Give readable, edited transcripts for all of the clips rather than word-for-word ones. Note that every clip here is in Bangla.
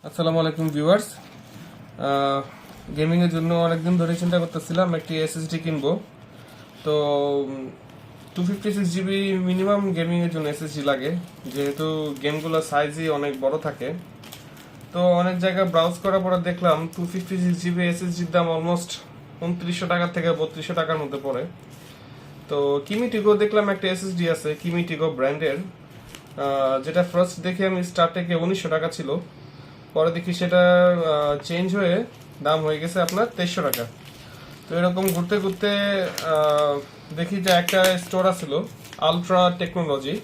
আসসালামু আলাইকুম ভিউয়ার্স। গেমিং এর জন্য অনেকদিন ধরে চিন্তা করতেছিলাম একটি এসএসডি কিনবো। তো 256 জিবি মিনিমাম গেমিং এর জন্য এসএসডি লাগে, যেহেতু গেমগুলো সাইজই অনেক বড় থাকে। তো অনেক জায়গায় ব্রাউজ করার পরে দেখলাম 256 জিবি এসএসডির দাম অলমোস্ট 2900 টাকা থেকে 3200 টাকার মধ্যে পড়ে। তো কিমিটিগো দেখলাম একটা এসএসডি আছে কিমিটিগো ব্র্যান্ডের, যেটা ফার্স্ট দেখে আমি স্টার্টেকে 1900 টাকা ছিল, পরে দেখি সেটা চেঞ্জ হয়ে দাম হয়ে গেছে আপনার 2300 টাকা। তো এরকম ঘুরতে ঘুরতে দেখি যে একটা স্টোর আছিল আলট্রা টেকনোলজি,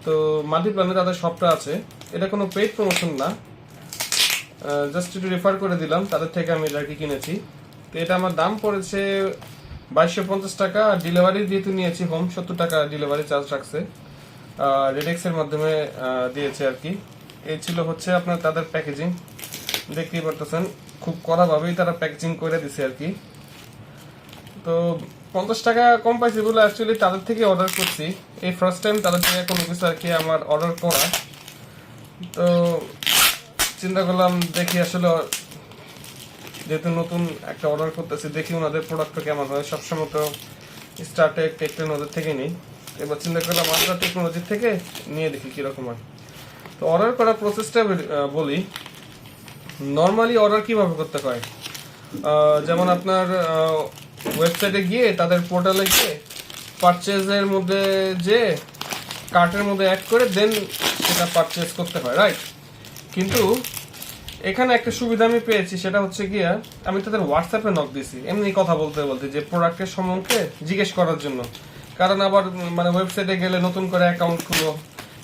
তো মাল্টিপ্ল্যানে তাদের শপটা আছে। এটা কোনো পেইড প্রমোশন না, জাস্ট একটু রেফার করে দিলাম, তাদের থেকে আমি এটা কি কিনেছি। তো এটা আমার দাম পড়েছে 2250 টাকা, আর ডেলিভারি যেহেতু নিয়েছি হোম 70 টাকা ডেলিভারি চার্জ রাখছে, রেডেক্স এর মাধ্যমে দিয়েছে আর কি। এই ছিল হচ্ছে আপনার তাদের প্যাকেজিং, দেখতেই পারতেছেন খুব কড়াভাবেই তারা প্যাকেজিং করে দিছে আর কি। তো 50 টাকা কম পাইছি বলে অ্যাকচুয়ালি তাদের থেকে অর্ডার করছি, এই ফার্স্ট টাইম তাদের থেকে কোনো কিছু আর কি আমার অর্ডার করা। তো চিন্তা করলাম দেখি আসলে যেহেতু নতুন একটা অর্ডার করতেছি, দেখি ওনাদের প্রোডাক্টটা কেমন হয়। সবসময় তো স্টারটেক টেকটেন ওদের থেকে নিই, এবার চিন্তা করলাম আলট্রা টেকনোলজি থেকে নিয়ে দেখি কিরকম হয়। তো অর্ডার করার প্রসেসটা বলি। নর্মালি অর্ডার কিভাবে করতে হয়, যেমন আপনার ওয়েবসাইটে গিয়ে তাদের পোর্টালে গিয়ে পারচেজের মধ্যে যে কার্টের মধ্যে অ্যাড করে দেন সেটা পারচেজ করতে হয়, রাইট? কিন্তু এখানে একটা সুবিধা আমি পেয়েছি, সেটা হচ্ছে গিয়া আমি তাদের হোয়াটসঅ্যাপে নক দিছি এমনি কথা বলতে বলতে, যে প্রোডাক্টের সম্বন্ধে জিজ্ঞেস করার জন্য। কারণ আবার মানে ওয়েবসাইটে গেলে নতুন করে অ্যাকাউন্ট খুলো,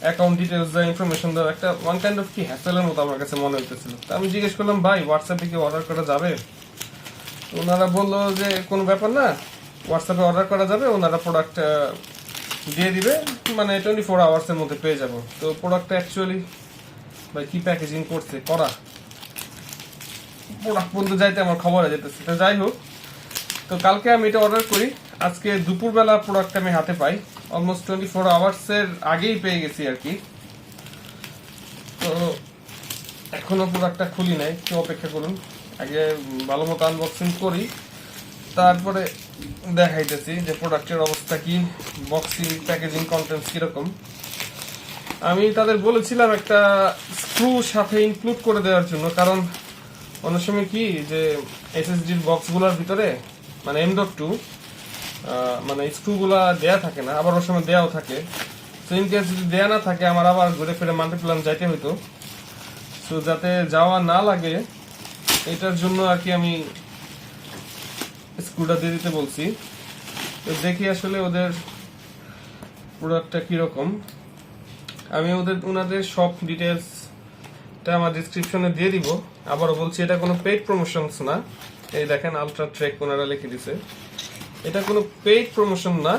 অ্যাকাউন্ট ডিটেলস দেওয়া, ইনফরমেশন দেওয়া, একটা ওয়ান কাইন্ড অফ কি হ্যাসেলের মতো আমার কাছে মনে হইতেছিল। তো আমি জিজ্ঞেস করলাম, ভাই হোয়াটসঅ্যাপে কি অর্ডার করা যাবে? তো ওনারা বললো যে কোনো ব্যাপার না, হোয়াটসঅ্যাপে অর্ডার করা যাবে, ওনারা প্রোডাক্ট দিয়ে দিবে, মানে 24 আওয়ার্সের মধ্যে পেয়ে যাবো। তো প্রোডাক্টটা অ্যাকচুয়ালি ভাই কি প্যাকেজিং করছে করা, প্রোডাক্ট পর্যন্ত যাইতে আমার খবর হয়ে যেতেছে। তো যাই হোক, তো কালকে আমি এটা অর্ডার করি, আজকে দুপুরবেলা প্রোডাক্ট আমি হাতে পাই, অলমোস্ট 24 আওয়ার্সের আগেই পেয়ে গেছি আর কি। তো এখনো প্রোডাক্টটা খুলি নাই, একটু অপেক্ষা করুন, আগে ভালো মতো আনবক্সিং করি, তারপরে দেখাইতেছি যে প্রোডাক্টের অবস্থা কি, বক্সিং প্যাকেজিং কন্টেন্টস কিরকম। আমি তাদের বলেছিলাম একটা স্ক্রু সাথে ইনক্লুড করে দেওয়ার জন্য, কারণ অনেক সময় কি যে এসএসডির বক্সগুলোর ভিতরে মানে M.2 মানে স্ক্রুগুলা দেয়া থাকে না, আবার ওর সময় দেয়াও থাকে। তো ইন কেস যদি দেয়া না থাকে আমার আবার ঘুরে ফিরে মাল্টিপ্লান যাইতে হইতো। তো যাতে যাওয়া না লাগে এটার জন্য আর কি আমি স্ক্রুটা দিয়ে দিতে বলছি। তো দেখি আসলে ওদের প্রোডাক্টটা কিরকম। আমি ওনাদের সব ডিটেলসটা আমার ডিসক্রিপশনে দিয়ে দিব। আবারও বলছি, এটা কোনো পেইড প্রমোশনস না। এই দেখেন আলট্রা ট্রেক ওনারা লিখে দিছে, এটা কোনো পেইড প্রমোশন না,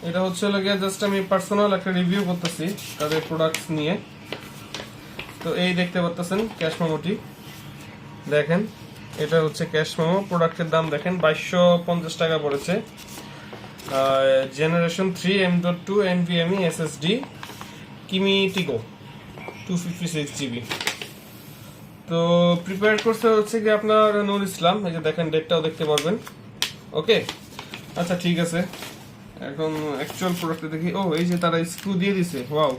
এটা হচ্ছে লাগে জাস্ট আমি পার্সোনাল একটা রিভিউ করতেছি তাদের প্রোডাক্টস নিয়ে। তো এই দেখতে পাচ্ছেন ক্যাশ মেমোটি, দেখেন এটা হচ্ছে ক্যাশ মেমো। প্রোডাক্টের দাম দেখেন 2250 টাকা পড়েছে। Generation 3 M.2 NVMe SSD কিমিটিগো 256 GB. তো প্রিপেয়ার করতে হচ্ছে কি আপনার নুর ইসলাম, এই যে দেখেন ডেটটাও দেখতে পারবেন। ওকে, আচ্ছা ঠিক আছে, এখন অ্যাকচুয়াল প্রোডাক্টটা দেখি। ও এই যে তারা স্ক্রু দিয়ে দিছে, ওয়াও!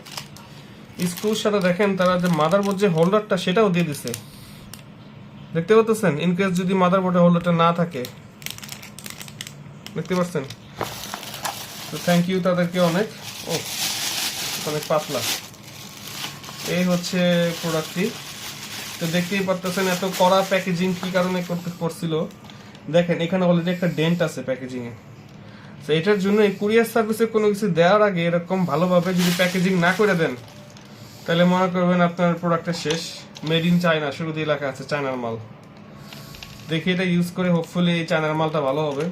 স্ক্রুর সাথে দেখেন তারা যে মাদারবোর্ড যে হোল্ডারটা সেটাও দিয়ে দিছে, দেখতে পাচ্ছেন। ইন কেস যদি মাদারবোর্ডের হোল্ডারটা না থাকে, দেখতে পাচ্ছেন। তো থ্যাংক ইউ তাদেরকে অনেক। ও অনেক পাতলা, এই হচ্ছে প্রোডাক্টটি। তো দেখতেই পাচ্ছেন এত কড়া প্যাকেজিং কি কারণে করছিল। দেখেন এখানে অলরেডি একটা ডেন্ট আছে প্যাকেজিং এ। তো এটার জন্য এই কুরিয়ার সার্ভিসে কোনো কিছু দেওয়ার আগে এরকম ভালোভাবে যদি প্যাকেজিং না করে দেন, তাহলে মনে করবেন আপনার প্রোডাক্টটা শেষ। মেড ইন চায়না, শুরু দিয়ে লেখা আছে চায়নার মাল। দেখি এটা ইউজ করে হোপফুলি এই চায়নার মালটা ভালো হবে।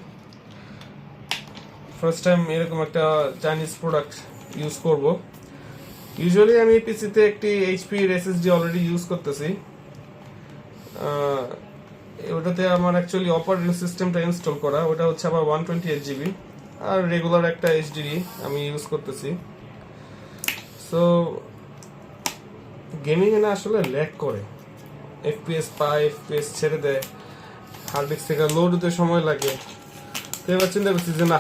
ফার্স্ট টাইম এরকম একটা চাইনিজ প্রোডাক্ট ইউজ করব। ইউজুয়ালি আমি পিসিতে একটি এইচপি এসএসডি অলরেডি ইউজ করতেছি, ওটাতে আমার অ্যাকচুয়ালি অপারেটিং সিস্টেমটা ইনস্টল করা, ওটা হচ্ছে আবার 128 GB, আর রেগুলার একটা এইচডিডি আমি ইউজ করতেছি। সো গেমিং এ না আসলে ল্যাগ করে, এফপিএস পায়, এফপিএস ছেড়ে দেয়, হার্ড ডিস্ক থেকে লোড হতে সময় লাগে। তো এবার চিন্তা করছি যে না,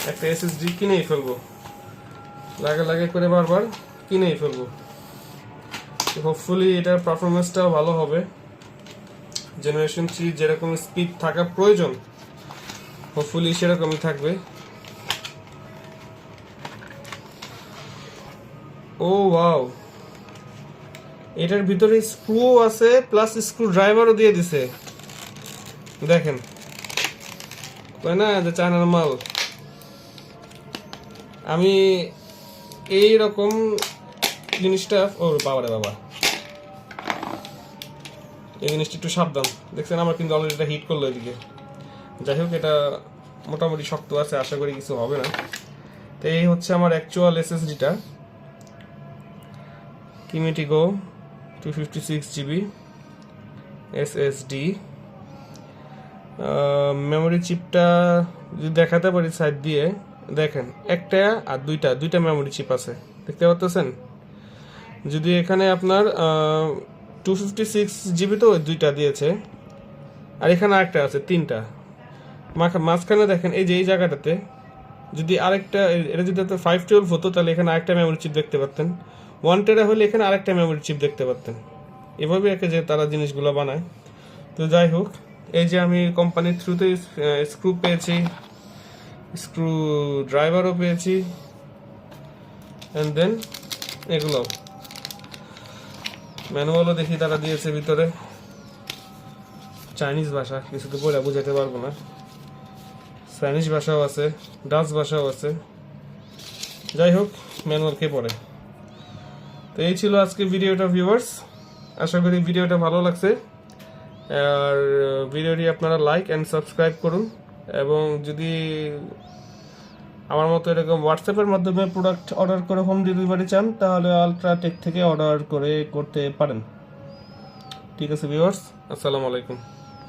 একটা এসএসডি কিনেই ফেলবো, লাগে করে বারবার কিনেই ফেলবো। হোপফুলি এটার পারফরমেন্সটাও ভালো হবে, জেনারেশন 3 যেরকম স্পিড থাকা প্রয়োজন হোপফুলি সেরকমই থাকবে। ও ওয়াও, এটার ভিতরে স্ক্রু আছে প্লাস স্ক্রু ড্রাইভারও দিয়ে দিছে, দেখেন তাই না, যে চায়নার মাল। আমি এই রকম জিনিসটা, ও বাবারে বাবা, এই জিনিসটা একটু সাবধান। দেখছেন আমার কিন্তু অলরেডি এটা হিট করলো এদিকে। যাই হোক, এটা মোটামুটি শক্ত আছে, আশা করি কিছু হবে না। তো এই হচ্ছে আমার অ্যাকচুয়াল এসএসডিটা, কিমেটিগো 256GB এসএসডি। মেমোরি চিপটা যদি দেখাতে পারি সাইড দিয়ে, দেখেন একটা আর দুইটা মেমোরি চিপ আছে, দেখতে পাচ্ছেন। যদি এখানে আপনার 256GB তো দুইটা দিয়েছে, আর এখানে আরেকটা আছে, তিনটা। মাঝখানে দেখেন এই যে এই জায়গাটাতে যদি আরেকটা, এটা যদি 512 হতো তাহলে এখানে আরেকটা মেমোরি চিপ দেখতে পারতেন, 1 টেরা হলে এখানে আরেকটা মেমোরি চিপ দেখতে পারতেন। এভাবে একে যে তারা জিনিসগুলো বানায়। তো যাই হোক, এই যে আমি কোম্পানির থ্রুতে স্ক্রু পেয়েছি, স্ক্রু ড্রাইভারও পেয়েছি, অ্যান্ড দেন এগুলো ম্যানুয়ালও দেখি তারা দিয়েছে ভিতরে, চাইনিজ ভাষা, কিছু তো বলে বোঝাতে পারবো না। স্প্যানিশ ভাষাও আছে, ডাচ ভাষাও আছে। যাই হোক, ম্যানুয়াল কে পড়ে। তো এই ছিল আজকে ভিডিওটা ভিউয়ার্স, আশা করি ভিডিওটা ভালো লাগছে। আর ভিডিওটি আপনারা লাইক অ্যান্ড সাবস্ক্রাইব করুন, এবং যদি আমার মতো এরকম হোয়াটসঅ্যাপের মাধ্যমে প্রোডাক্ট অর্ডার করে হোম ডেলিভারি চান তাহলে আলট্রাটেক থেকে অর্ডার করতে পারেন। ঠিক আছে ভিউয়ার্স, আসসালামু আলাইকুম।